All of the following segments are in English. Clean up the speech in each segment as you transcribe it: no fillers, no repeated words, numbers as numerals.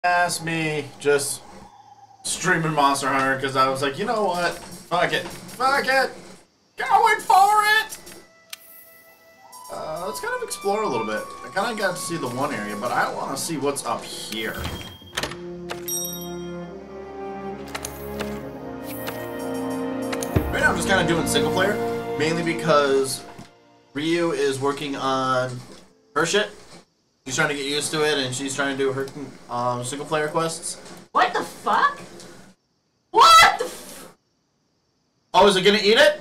That's me just streaming Monster Hunter because I was like, you know what? Fuck it. Fuck it! Going for it! Let's kind of explore a little bit. I kind of got to see the one area, but I want to see what's up here. Right now I'm just kind of doing single player, mainly because Ryu is working on her shit. She's trying to get used to it, and she's trying to do her single player quests. What the fuck? What the f— Oh, is it gonna eat it?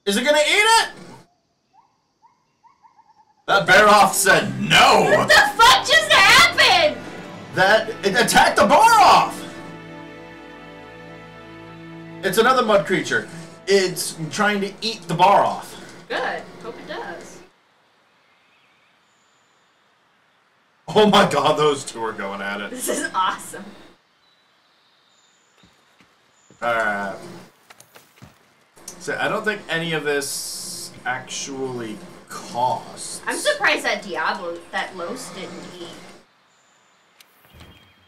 Is it gonna eat it? That bear off said no! What the fuck just happened? That it attacked the bar off! It's another mud creature. It's trying to eat the bar off. Good. Hope it does. Oh my god, those two are going at it. This is awesome. Alright. So I don't think any of this actually costs. I'm surprised that that Los didn't eat.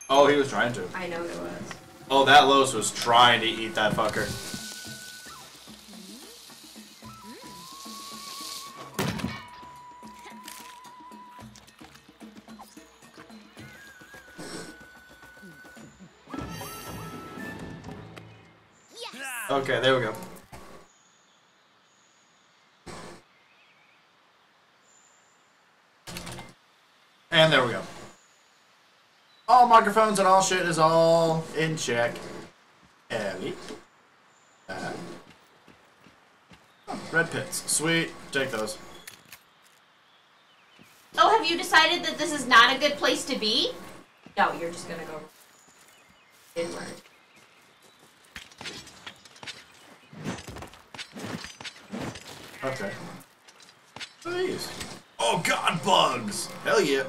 Oh, he was trying to. I know it was. Oh, that Los was trying to eat that fucker. Okay, there we go. And there we go. All microphones and all shit is all in check. Ellie. Oh, red pits. Sweet. Take those. Oh, have you decided that this is not a good place to be? No, you're just gonna go inward. Okay. Please. Oh god, bugs! Hell yeah.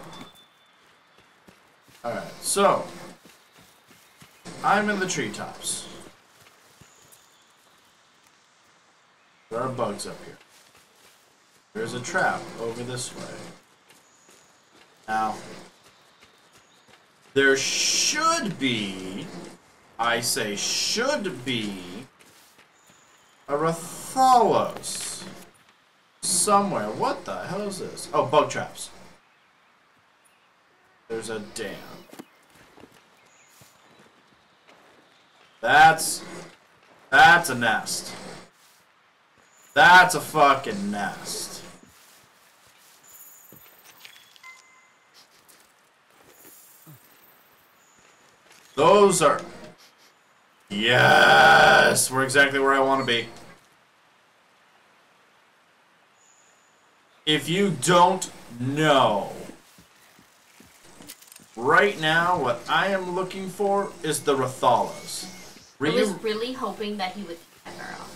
Alright, so I'm in the treetops. There are bugs up here. There's a trap over this way. Now, there should be, I say should be, a Rathalos somewhere. What the hell is this? Oh, bug traps. There's a dam. That's a nest. That's a fucking nest. Those are... Yes! We're exactly where I want to be. If you don't know, right now what I am looking for is the Rathalos. I was really hoping that he would eat that girl.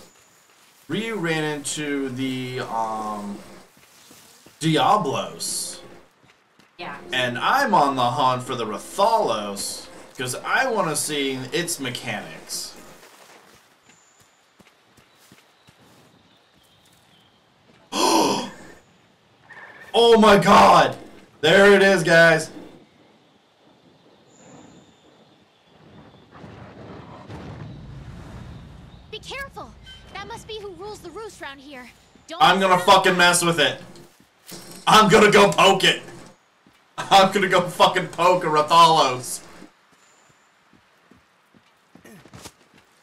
Ryu ran into the Diablos. Yeah. And I'm on the hunt for the Rathalos because I want to see its mechanics. Oh my god! There it is, guys. Be careful. That must be who rules the roost around here. I'm gonna fucking mess with it. I'm gonna go poke it. I'm gonna go fucking poke a Rathalos.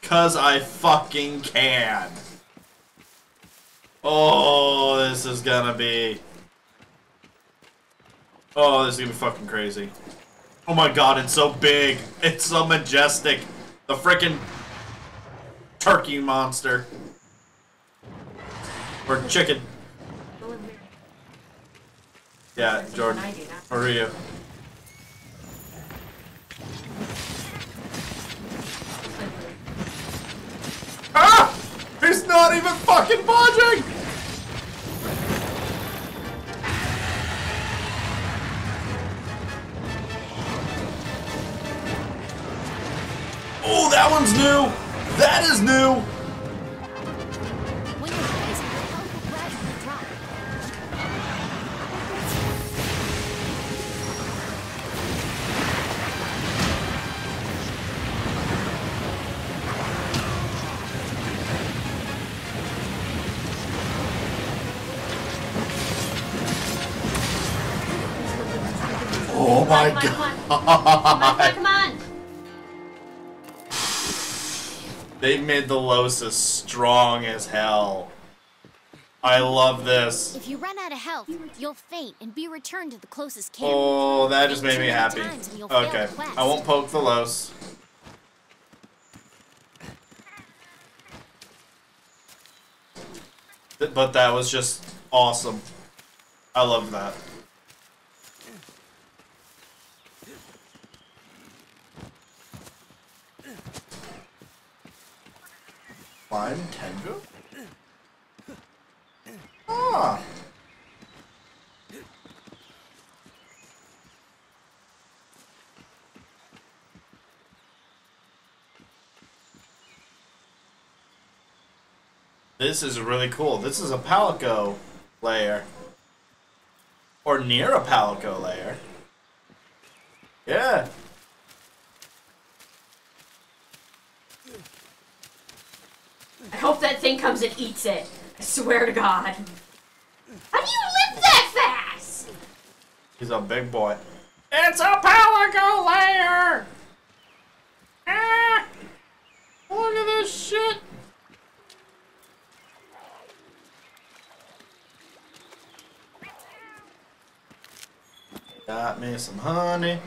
Cause I fucking can. Oh, this is gonna be... Oh, this is gonna be fucking crazy. Oh my god, it's so big. It's so majestic. The frickin' turkey monster. Or chicken. Yeah, Jordan. Or Ryu. Ah! He's not even fucking budging! Oh, that one's new! That is new! When you're rising, the health will gradually drop. Oh my Come god. on, come on. They made the Losa strong as hell. I love this. If you run out of health, you'll faint and be returned to the closest camp. Oh, that just made me Faint happy. 2 times and you'll fail Okay, the quest. I won't poke the Los. But that was just awesome. I love that. Climb Tengu? Ah. This is really cool. This is a Palico layer. Or near a Palico layer. Yeah. I hope that thing comes and eats it. I swear to God. How do you live that fast? He's a big boy. It's a Palico layer! Ah! Look at this shit! Got me some honey.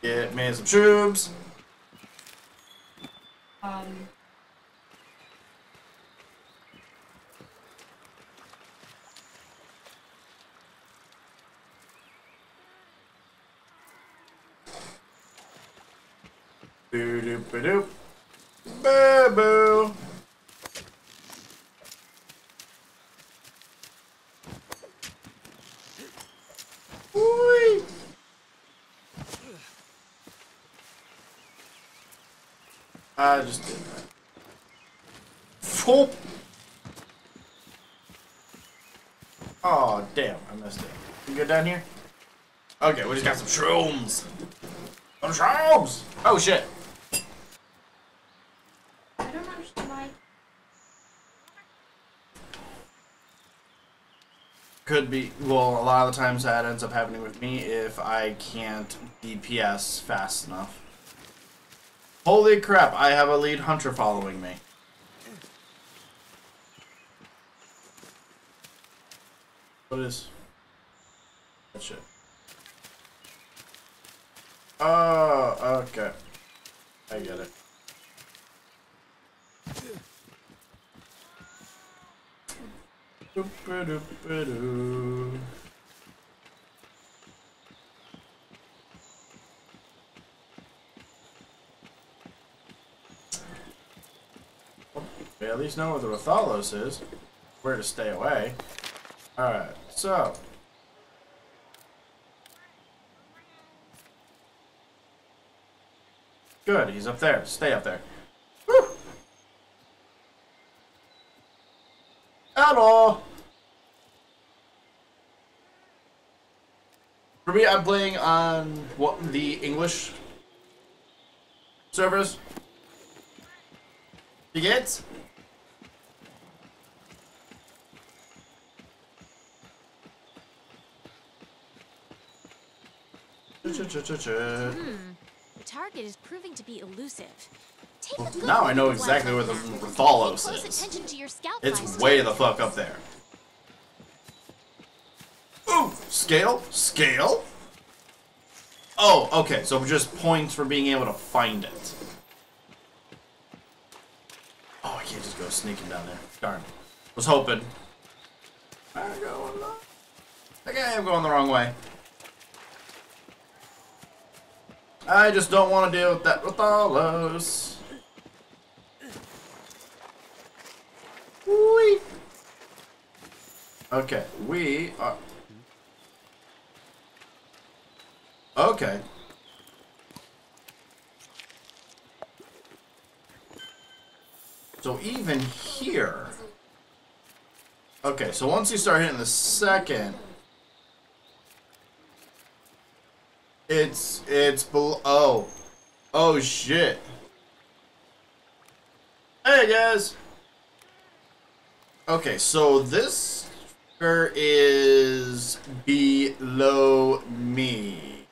Get me some shrooms. Boo doop ba doop. Boo boo. Whee! I just did that. Whoop. Oh damn, I missed it. You good down here? Okay, we just got some shrooms. Some shrooms! Oh shit. I don't understand why. Could be, well, a lot of the times that ends up happening with me if I can't DPS fast enough. Holy crap, I have a lead hunter following me. What is that shit? Oh, okay. I get it. Doop-a-doop-a-doo. We at least know where the Rathalos is. Where to stay away. Alright, so. Good, he's up there. Stay up there. Woo! Hello! For me, I'm playing on what the English servers. You get? The target is proving to be elusive. Take a good Now I know look at exactly where what's the on the map. Rathalos Pay close is. attention to your scout It's flies, way too. the fuck up there. Ooh, scale? Scale? Oh, okay, so just points for being able to find it. Oh, I can't just go sneaking down there. Darn. Was hoping. I think I am going the wrong way. I just don't want to deal with that Rathalos. Whee! Okay, we are... Okay. So even here... Okay, so once you start hitting the second... It's below... Oh. Oh, shit. Hey, guys! Okay, so this is below me.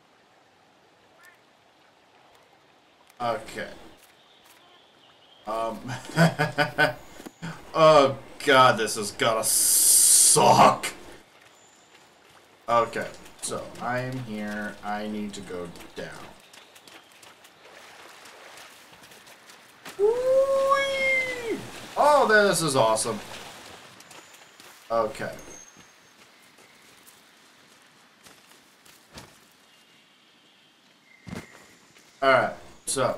Okay. Oh god, this is gonna suck. Okay, so I'm here. I need to go down. Whee! Oh, this is awesome. Okay. Alright, so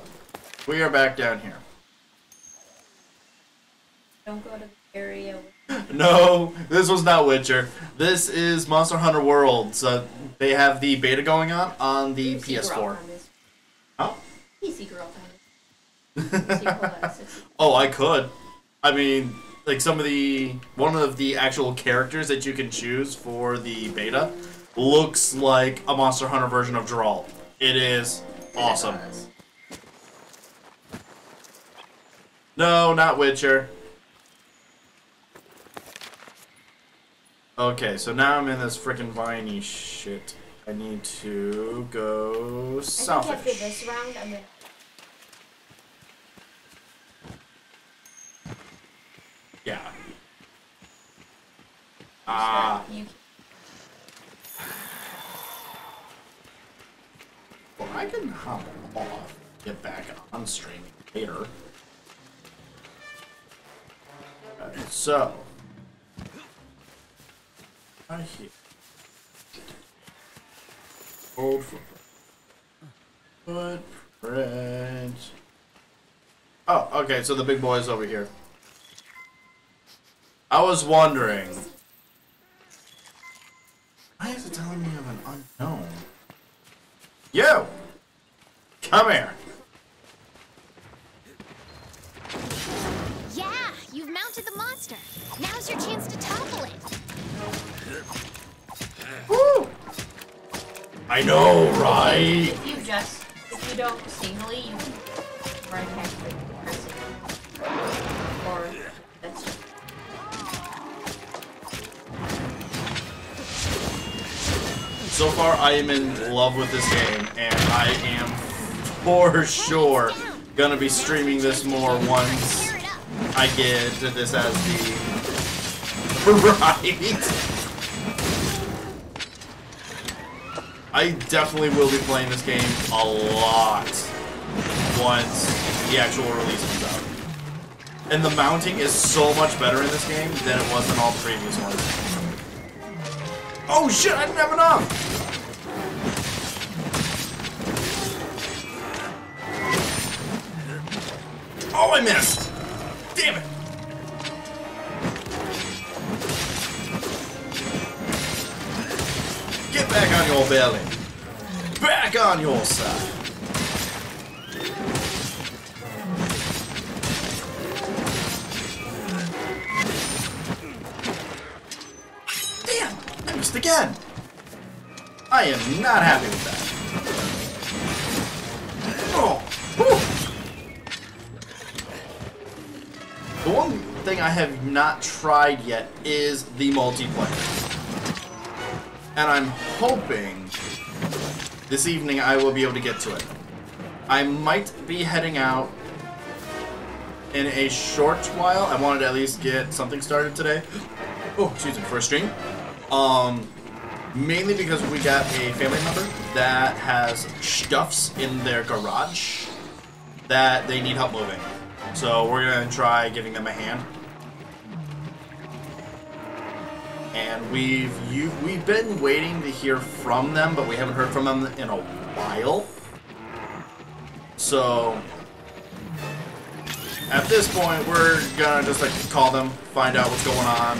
we are back down here. Don't go to the area. No, this was not Witcher. This is Monster Hunter World. So they have the beta going on the PS4. Huh? PC girl time. Oh, I could. I mean, like one of the actual characters that you can choose for the beta looks like a Monster Hunter version of Geralt. It is awesome. No, not Witcher. Okay, so now I'm in this freaking viney shit. I need to go south. I think after this round, I'm gonna. Yeah. Well, I can hop off, get back on stream later. Okay, so. Right here. Old footprint. Oh, okay, so the big boy's over here. I was wondering. Why is it telling me of an unknown? You! Come here! Yeah, you've mounted the monster. Now's your chance to topple it. Woo! I know, right? If you don't singly, you can right next to press it. Or that's just. So far, I am in love with this game, and I am for sure gonna be streaming this more once I get to this as the right. I definitely will be playing this game a lot once the actual release comes out. And the mounting is so much better in this game than it was in all the previous ones. Oh shit, I didn't have enough! Oh, I missed! Damn it! Get back on your belly! Back on your side! Damn! I missed again! I am not happy with that. Oh! Whew. The one thing I have not tried yet is the multiplayer. And I'm hoping this evening I will be able to get to it. I might be heading out in a short while. I wanted to at least get something started today. Oh, excuse me, for a stream. Mainly because we got a family member that has stuffs in their garage that they need help moving. So we're gonna try giving them a hand. And we've been waiting to hear from them, but we haven't heard from them in a while. So at this point, we're gonna just like call them, find out what's going on,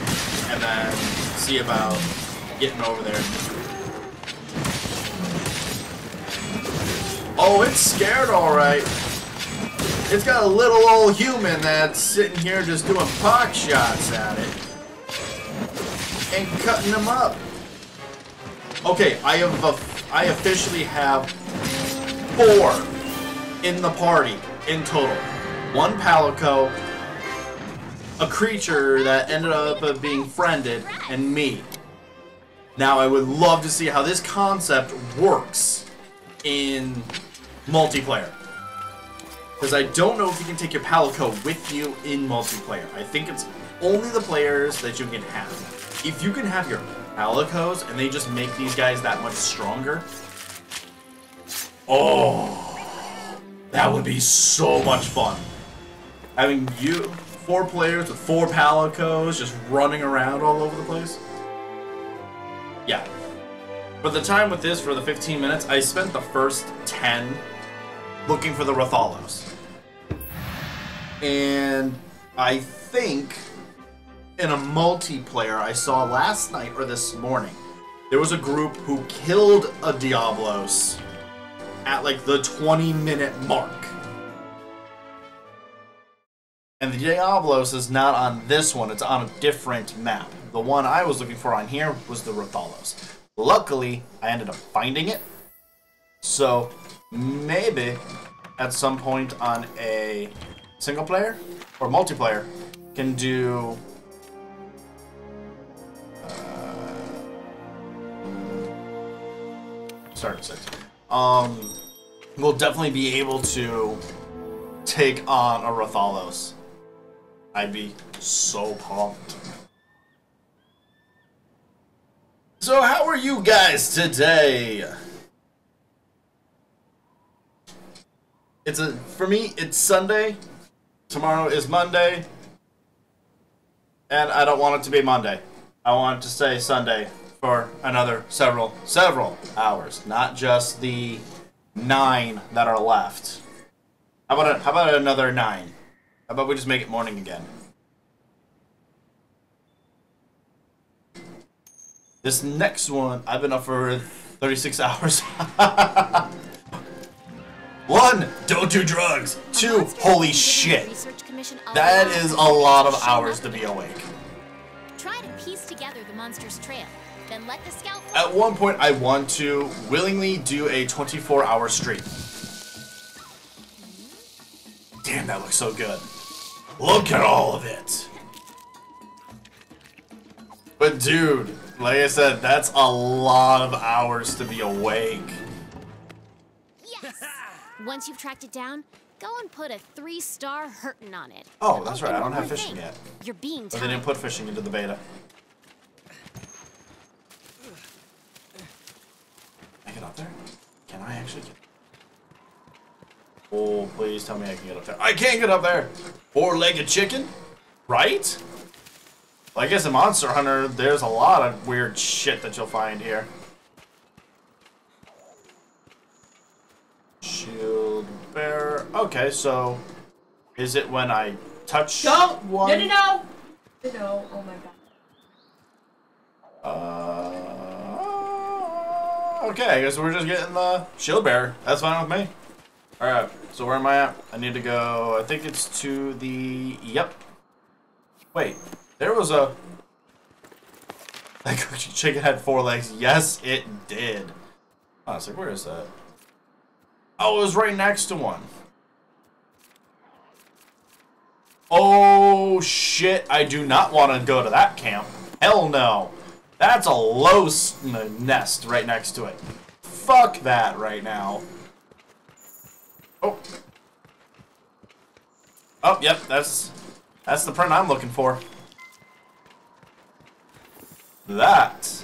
and then see about getting over there. Oh, it's scared, all right. It's got a little old human that's sitting here just doing pot shots at it. And cutting them up. Okay, I officially have 4 in the party in total. 1 Palico, a creature that ended up being friended, and me. Now I would love to see how this concept works in multiplayer. Because I don't know if you can take your Palico with you in multiplayer. I think it's only the players that you can have. If you can have your Palicos and they just make these guys that much stronger, oh, that would be so much fun. Having 4 players with 4 Palicos just running around all over the place. Yeah. For the time with this, for the 15 minutes, I spent the first 10 looking for the Rathalos. And I think in a multiplayer I saw last night or this morning, there was a group who killed a Diablos at like the 20-minute mark. And the Diablos is not on this one, it's on a different map. The one I was looking for on here was the Rathalos. Luckily, I ended up finding it. So, maybe at some point on a single player or multiplayer can do start at 6. We'll definitely be able to take on a Rathalos. I'd be so pumped. So how are you guys today? For me, it's Sunday. Tomorrow is Monday. And I don't want it to be Monday. I want it to stay Sunday for another several hours. Not just the 9 that are left. How about another 9? How about we just make it morning again? This next one, I've been up for 36 hours. 1, don't do drugs. 2, holy shit. That is a lot of hours to be awake. Try to piece together the monster's trail, then let the scout. At one point, I want to willingly do a 24-hour stream. Damn, that looks so good. Look at all of it. But dude, like I said, that's a lot of hours to be awake. Yes. Once you've tracked it down, go and put a 3-star hurtin' on it. Oh, that's right. I don't have fishing yet. You're being But they didn't put fishing into the beta. Can I get up there? Can I actually get? Oh, please tell me I can get up there. I can't get up there! 4-legged chicken? Right? Well, I guess in Monster Hunter, there's a lot of weird shit that you'll find here. Shield bearer. Okay, so is it when I touch one? No. No, oh my god. Okay, I guess we're just getting the shield bearer. That's fine with me. Alright, so where am I at? I need to go, I think it's to the, yep. Wait, there was a, that cookie chicken had 4 legs. Yes, it did. I was like, where is that? Oh, it was right next to one. Oh, shit. I do not want to go to that camp. Hell no. That's a low nest right next to it. Fuck that right now. Oh. Oh, yep. That's the print I'm looking for. That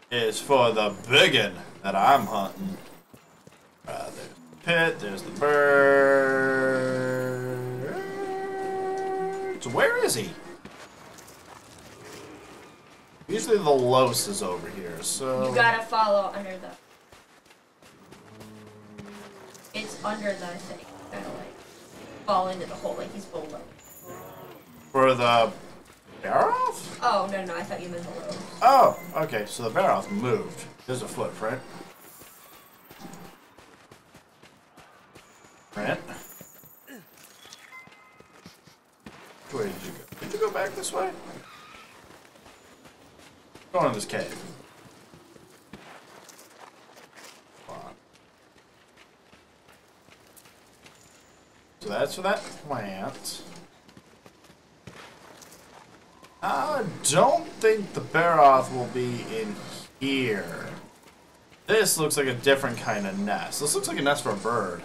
is for the biggin that I'm hunting. There's the pit, there's the bird. So where is he? Usually the Los is over here, so... You gotta follow under the... It's under the thing. Gotta like fall into the hole like he's below. For the Barroth? Oh, no, I thought you meant the Los. Oh, okay, so the Barroth moved. There's a footprint. Where did you go? Did you go back this way? Go in this cave. Come on. So that's for that plant. I don't think the Barroth will be in here. This looks like a different kind of nest. This looks like a nest for a bird.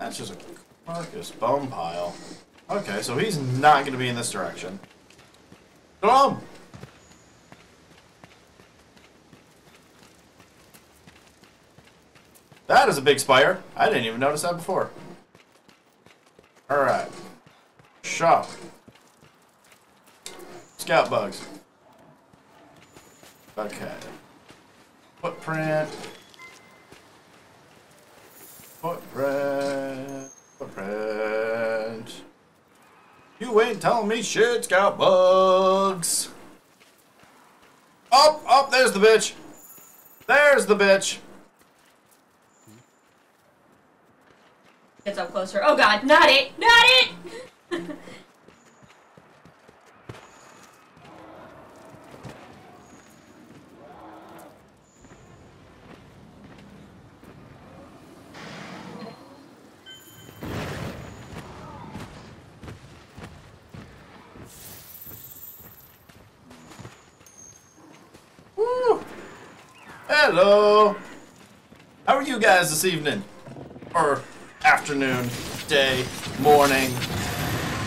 That's just a carcass bone pile. Okay, so he's not going to be in this direction. Go on! That is a big spire. I didn't even notice that before. Alright. Shop. Scout bugs. Okay. Footprint. Footprint. Footprint. You ain't telling me shit, scout bugs. Oh, oh, there's the bitch. There's the bitch. Gets up closer. Oh god, not it! Not it! Woo. Hello. How are you guys this evening? Or afternoon, day, morning,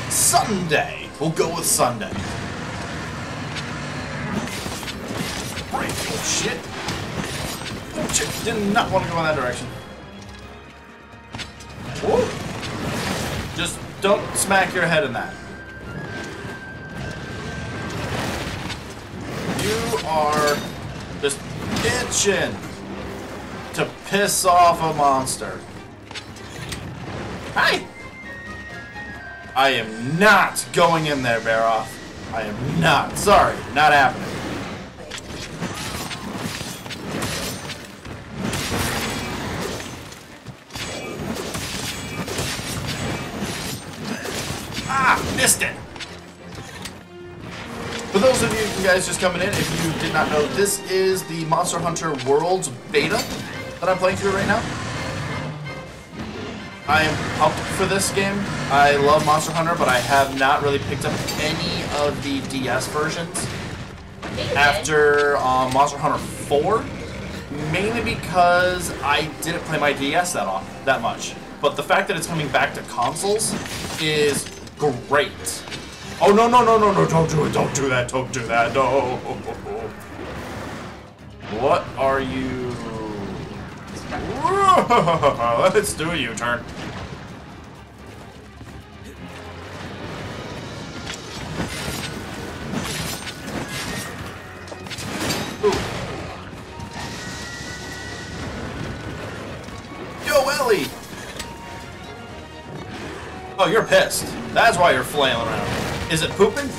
Sunday. We'll go with Sunday. Break. Oh shit. Oh shit. Did not want to go in that direction. Whoa. Just don't smack your head in that. You are just itching to piss off a monster. Hi! I am not going in there, Baroth. I am not. Sorry, not happening. Ah, missed it. For those of you guys just coming in, if you did not know, this is the Monster Hunter Worlds beta that I'm playing through right now. I am pumped for this game. I love Monster Hunter, but I have not really picked up any of the DS versions after Monster Hunter 4, mainly because I didn't play my DS that much. But the fact that it's coming back to consoles is great. Oh, no, no, no, no, no, don't do it, don't do that, don't do that, no. What are you... Let's do a U-turn. Yo, Ellie! Oh, you're pissed. That's why you're flailing around. Is it pooping?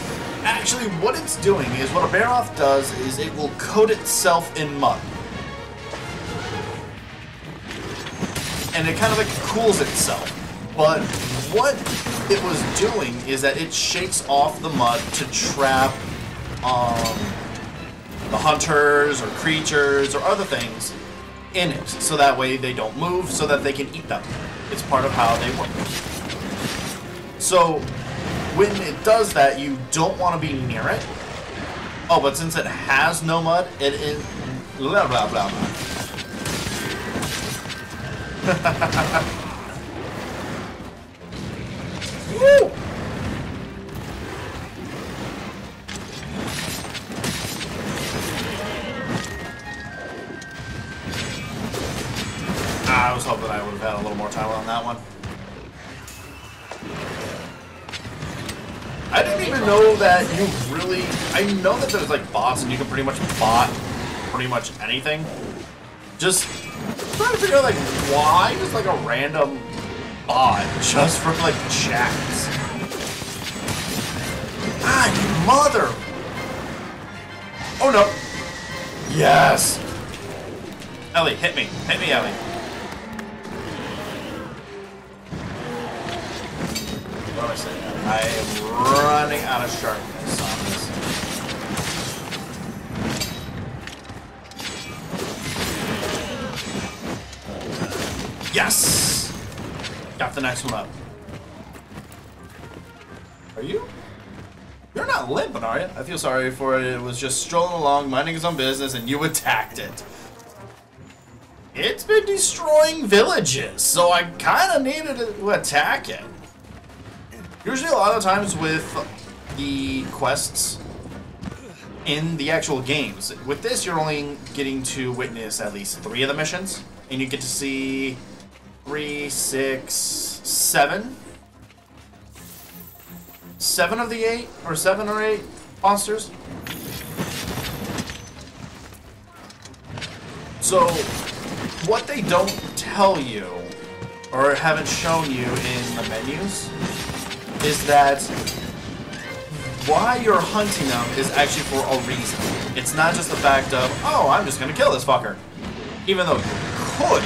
Actually, what it's doing is, what a Baroth does is it will coat itself in mud. And it kind of like cools itself. But what it was doing is that it shakes off the mud to trap the hunters or creatures or other things in it. So that way they don't move, so that they can eat them. It's part of how they work. So when it does that, you don't want to be near it. Oh, but since it has no mud, it is blah blah blah blah. Woo! I was hoping I would have had a little more time on that one. I didn't even know that you really... I know that there's like bots and you can pretty much bot pretty much anything. Just trying to figure out like why just like a random bot just for like chats. Ah, you mother! Oh no! Yes! Ellie, hit me. Hit me, Ellie. What am I saying? I am running out of sharpness on this. Yes! Got the next one up. Are you? You're not limping, are you? I feel sorry for it. It was just strolling along, minding his own business, and you attacked it. it's been destroying villages, so I kind of needed to attack it. Usually a lot of times with the quests in the actual games, with this you're only getting to witness at least 3 of the missions, and you get to see 3, 6, 7. 7 of the 8, or 7 or 8 monsters. So, what they don't tell you, or haven't shown you in the menus, is that why you're hunting them is actually for a reason. It's not just the fact of, oh, I'm just gonna kill this fucker. Even though you could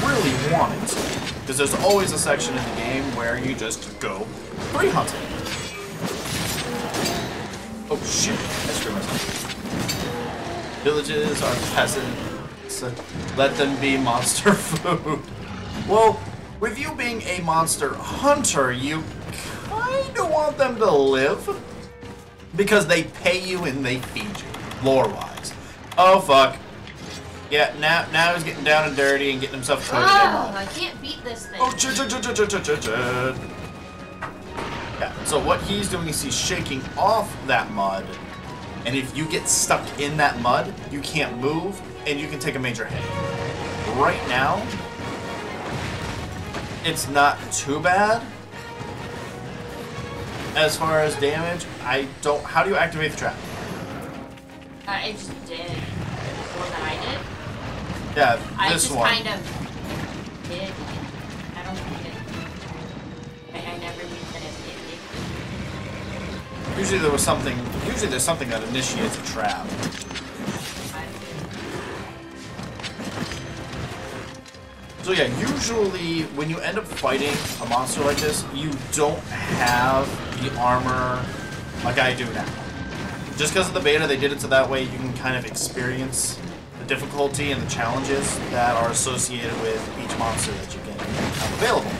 really want it. Because there's always a section in the game where you just go free hunting. Oh shit, I screwed myself. Villages are peasants. Let them be monster food. Well, with you being a monster hunter, you kinda want them to live. Because they pay you and they feed you, lore-wise. Oh fuck. Yeah, now he's getting down and dirty and getting himself coated in mud. I can't beat this thing. Oh, yeah, so what he's doing is he's shaking off that mud, and if you get stuck in that mud, you can't move, and you can take a major hit. Right now, it's not too bad. As far as damage, I don't... How do you activate the trap? I just did. The one that I did? Yeah, this one. I just kind of did. I don't think it... I never used it. Usually there was something... Usually there's something that initiates a trap. So yeah, usually when you end up fighting a monster like this, you don't have the armor like I do now. Just because of the beta, they did it so that way you can kind of experience the difficulty and the challenges that are associated with each monster that you get available.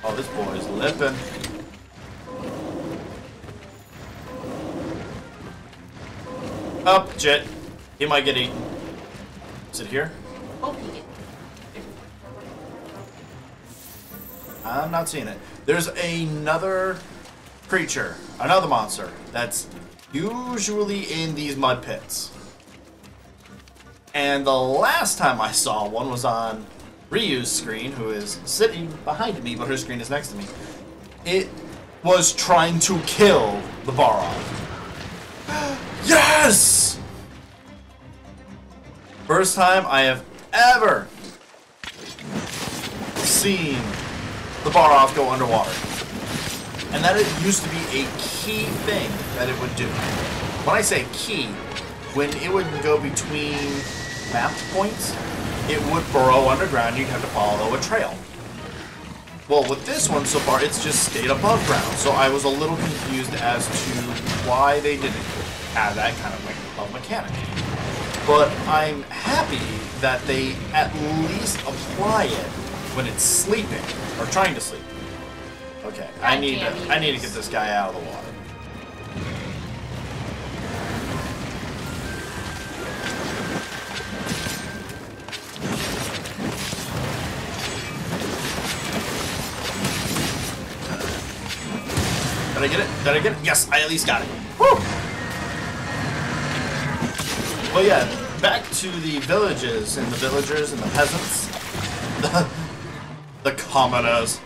Oh, this boy's lipping. Up, Jet. He might get eaten. Is it here? Oh, he did. I'm not seeing it. There's another creature, another monster, that's usually in these mud pits. And the last time I saw one was on Ryu's screen, who is sitting behind me, but her screen is next to me. It was trying to kill the Barov. Yes! First time I have ever seen the Barov go underwater. And that it used to be a key thing that it would do. When I say key, when it would go between mapped points, it would burrow underground, you'd have to follow a trail. Well, with this one so far, it's just stayed above ground, so I was a little confused as to why they didn't have that kind of mechanic. But I'm happy that they at least apply it when it's sleeping, or trying to sleep. Okay, I need to get this guy out of the water. Did I get it? Did I get it? Yes, I at least got it. Woo! Well, yeah, back to the villages and the villagers and the peasants. The commoners.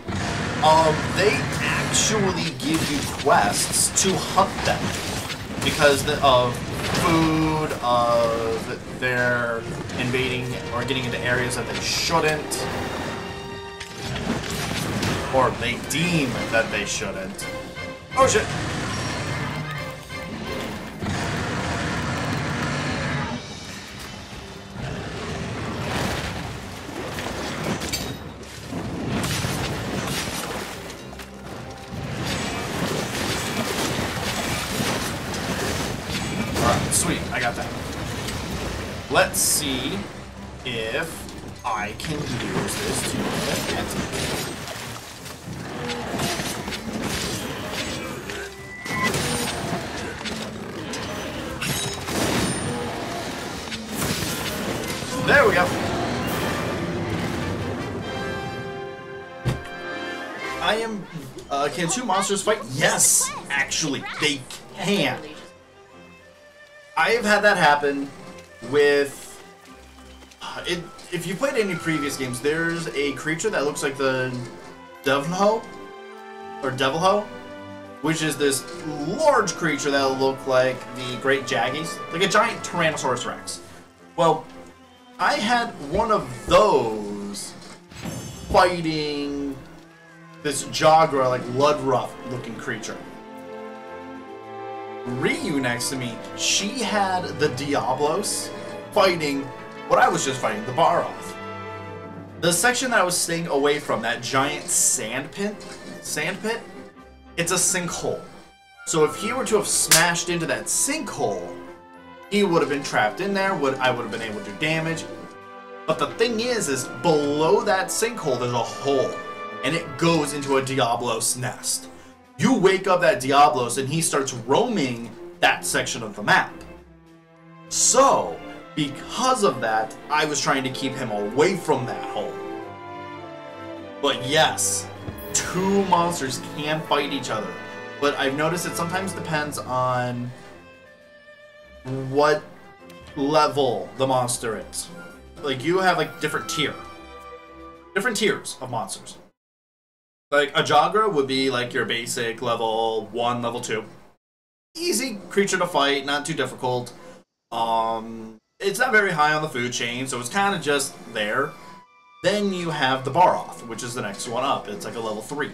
They actually give you quests to hunt them. Because of food, of their invading or getting into areas that they shouldn't. Or they deem that they shouldn't. Oh shit! Alright, sweet, I got that. Let's see if I can use this to my advantage. There we go. Can two monsters fight? Yes, actually, they can. I've had that happen with... If you played any previous games, there's a creature that looks like the Devilho, which is this large creature that'll look like the Great Jaggies, like a giant Tyrannosaurus Rex. Well, I had one of those fighting this Jagra, like Ludruff looking creature. Ryu next to me, she had the Diablos fighting what I was just fighting, the Baroth. The section that I was staying away from, that giant sand pit, it's a sinkhole. So if he were to have smashed into that sinkhole, he would have been trapped in there, I would have been able to do damage. But the thing is below that sinkhole there's a hole, and it goes into a Diablos nest. You wake up that Diablos and he starts roaming that section of the map. So, because of that, I was trying to keep him away from that hole. But yes, two monsters can fight each other. But I've noticed it sometimes depends on what level the monster is. Like, you have like different tiers of monsters. Like, a Jagra would be like your basic level 1, level 2. Easy creature to fight, not too difficult. It's not very high on the food chain, so it's kind of just there. Then you have the Baroth, which is the next one up. It's like a level 3.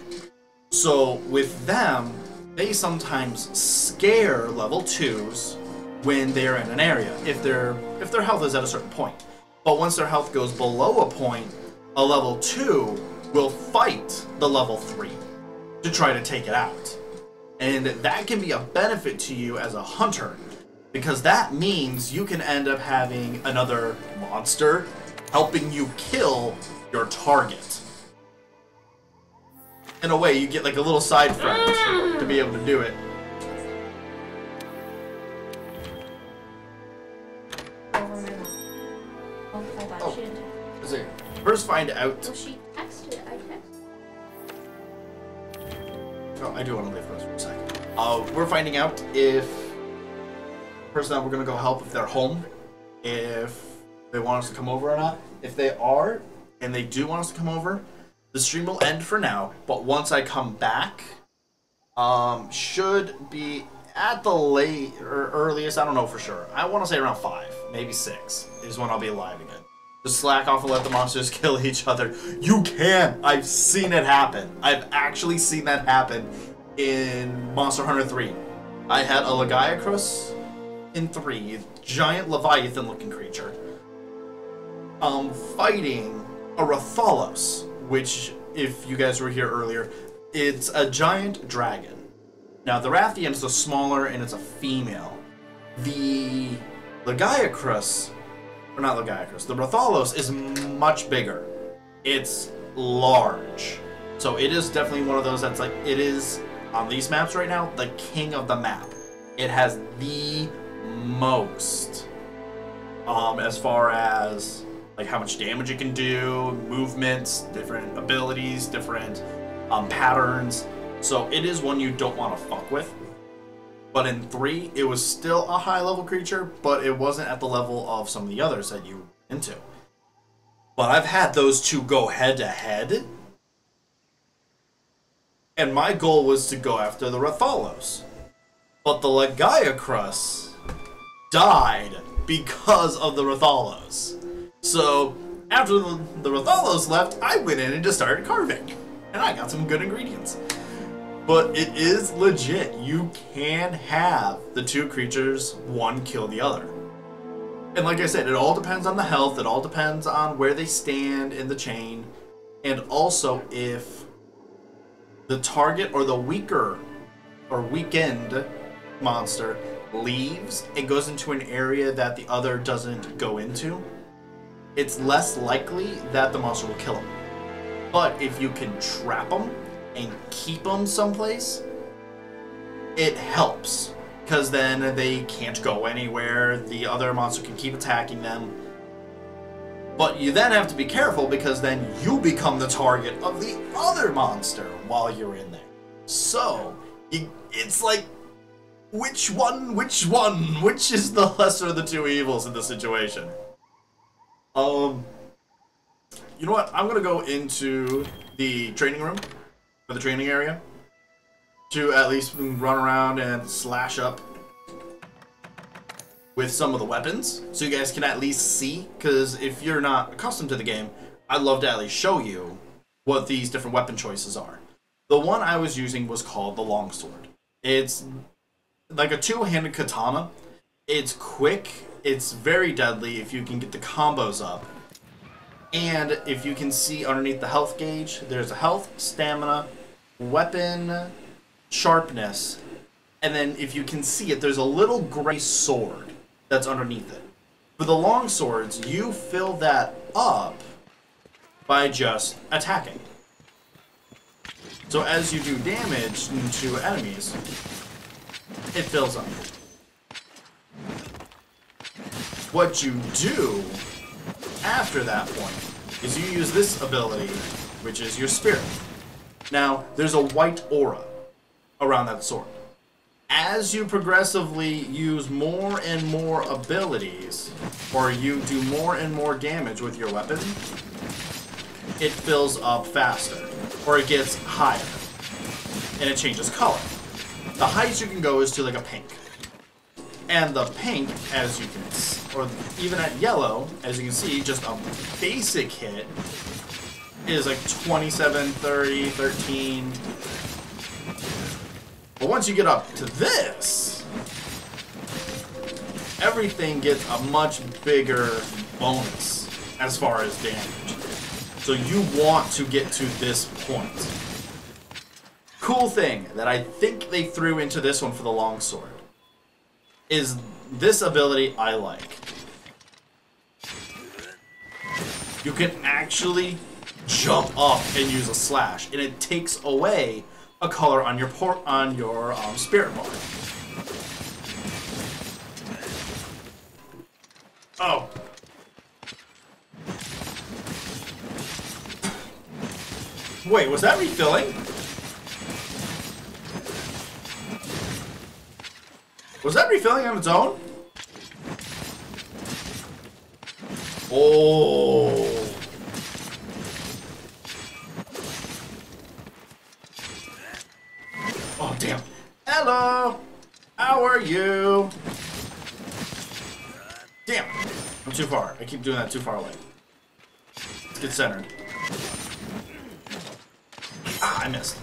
So with them, they sometimes scare level 2s when they're in an area, if their health is at a certain point. But once their health goes below a point, a level 2 will fight the level 3 to try to take it out. And that can be a benefit to you as a hunter, because that means you can end up having another monster helping you kill your target. In a way, you get like a little side friend to be able to do it. Oh, is it? First find out. Well, she texted. I texted. Oh, I do want to leave for a second. We're finding out if the person that we're going to go help, if they're home, if they want us to come over or not. If they are, and they do want us to come over, the stream will end for now, but once I come back, should be at the late or earliest, I don't know for sure. I want to say around 5, maybe 6 is when I'll be live again. Just slack off and let the monsters kill each other. You can! I've seen it happen. I've actually seen that happen in Monster Hunter 3. I had a Lagiacrus in 3, giant Leviathan looking creature, fighting a Rathalos, which, if you guys were here earlier, it's a giant dragon. Now, the Rathian's the smaller, and it's a female. The Lagiacrus, or not Lagiacrus, the Rathalos is much bigger. It's large. So it is definitely one of those that's like, it is, on these maps right now, the king of the map. It has the most, as far as like how much damage it can do, movements, different abilities, different patterns. So it is one you don't want to fuck with. But in 3, it was still a high level creature, but it wasn't at the level of some of the others that you were into. But I've had those two go head to head, and my goal was to go after the Rathalos. But the Lagiacrus died because of the Rathalos. So, after the Rathalos left, I went in and just started carving. And I got some good ingredients. But it is legit. You can have the two creatures, one kill the other. And like I said, it all depends on the health, it all depends on where they stand in the chain, and also if the target or the weaker or weakened monster leaves and goes into an area that the other doesn't go into, it's less likely that the monster will kill him. But if you can trap them and keep them someplace, it helps. Because then they can't go anywhere, the other monster can keep attacking them. But you then have to be careful because then you become the target of the other monster while you're in there. So, it's like, which is the lesser of the two evils in this situation? You know what? I'm gonna go into the training room, or the training area, to at least run around and slash up with some of the weapons, so you guys can at least see, because if you're not accustomed to the game, I'd love to at least show you what these different weapon choices are. The one I was using was called the longsword. It's like a two-handed katana. It's quick, it's very deadly if you can get the combos up. And if you can see underneath the health gauge, there's a health, stamina, weapon, sharpness, and then if you can see it, there's a little gray sword that's underneath it. For the long swords, you fill that up by just attacking. So as you do damage to enemies, it fills up. What you do after that point is you use this ability, which is your spirit. Now, there's a white aura around that sword. As you progressively use more and more abilities, or you do more and more damage with your weapon, it fills up faster, or it gets higher, and it changes color. The highest you can go is to like a pink. And the pink, as you can see, or even at yellow, as you can see, just a basic hit is like 27, 30, 13. But once you get up to this, everything gets a much bigger bonus as far as damage. So you want to get to this point. Cool thing that I think they threw into this one for the longsword is this ability I like. You can actually jump up and use a slash, and it takes away a color on your spirit bar. Oh. Wait, was that refilling? Was that refilling on its own? Oh. Oh, damn. Hello. How are you? Damn. I'm too far. I keep doing that too far away. Let's get centered. Ah, I missed.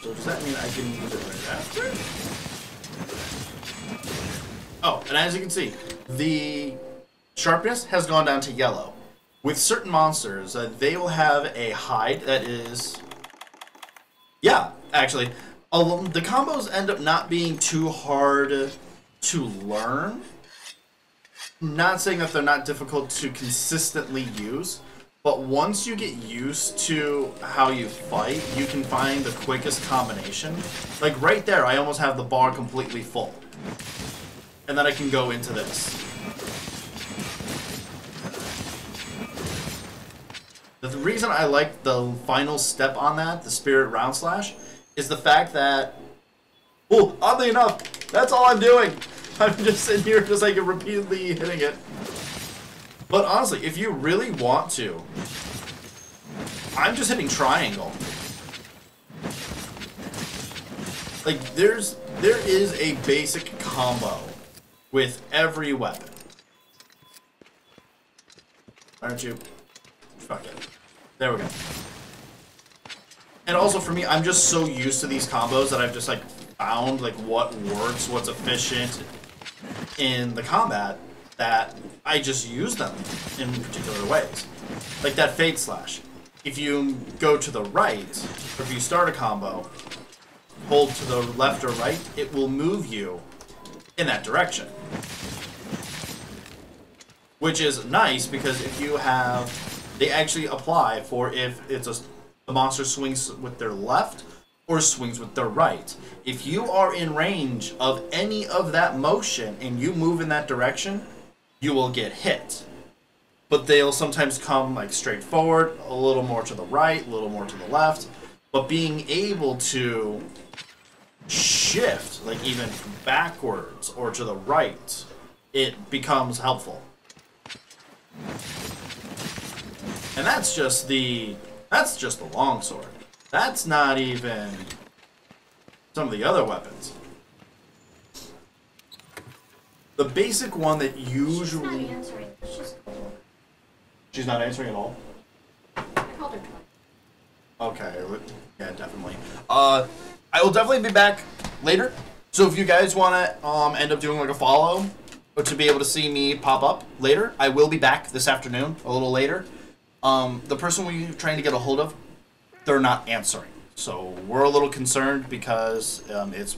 So does that mean I can use it right after? Oh, and as you can see, the sharpness has gone down to yellow. With certain monsters, they will have a hide that is... Yeah, actually. The combos end up not being too hard to learn. Not saying that they're not difficult to consistently use, but once you get used to how you fight, you can find the quickest combination. Like right there, I almost have the bar completely full. And then I can go into this. The reason I like the final step on that, the Spirit Round Slash, is the fact that, well, oddly enough, that's all I'm doing. I'm just sitting here just like repeatedly hitting it. But honestly, if you really want to, I'm just hitting triangle. Like, there is a basic combo with every weapon. Aren't you? Fuck it. There we go. And also for me, I'm just so used to these combos that I've just like found like what works, what's efficient in the combat, that I just use them in particular ways. Like that Fade Slash. If you go to the right, or if you start a combo, hold to the left or right, it will move you in that direction. Which is nice because if you have... They actually apply for if it's the monster swings with their left or swings with their right. If you are in range of any of that motion and you move in that direction, you will get hit. But they'll sometimes come like straight forward, a little more to the right, a little more to the left. But being able to shift, like even backwards or to the right, it becomes helpful. And that's just the longsword. That's not even some of the other weapons. The basic one that usually... She's not answering. She's cool. She's not answering at all? I called her twice. Okay, yeah, definitely. I will definitely be back later. So if you guys want to end up doing like a follow, or to be able to see me pop up later, I will be back this afternoon, a little later. The person we're trying to get a hold of, they're not answering. So we're a little concerned because it's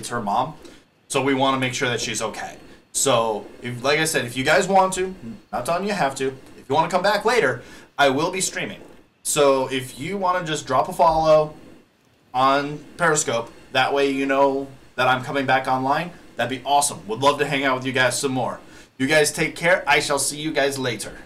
her mom. So we want to make sure that she's okay. So, like I said, if you guys want to, not telling you have to, if you want to come back later, I will be streaming. So if you want to just drop a follow on Periscope, that way you know that I'm coming back online, that'd be awesome. Would love to hang out with you guys some more. You guys take care. I shall see you guys later.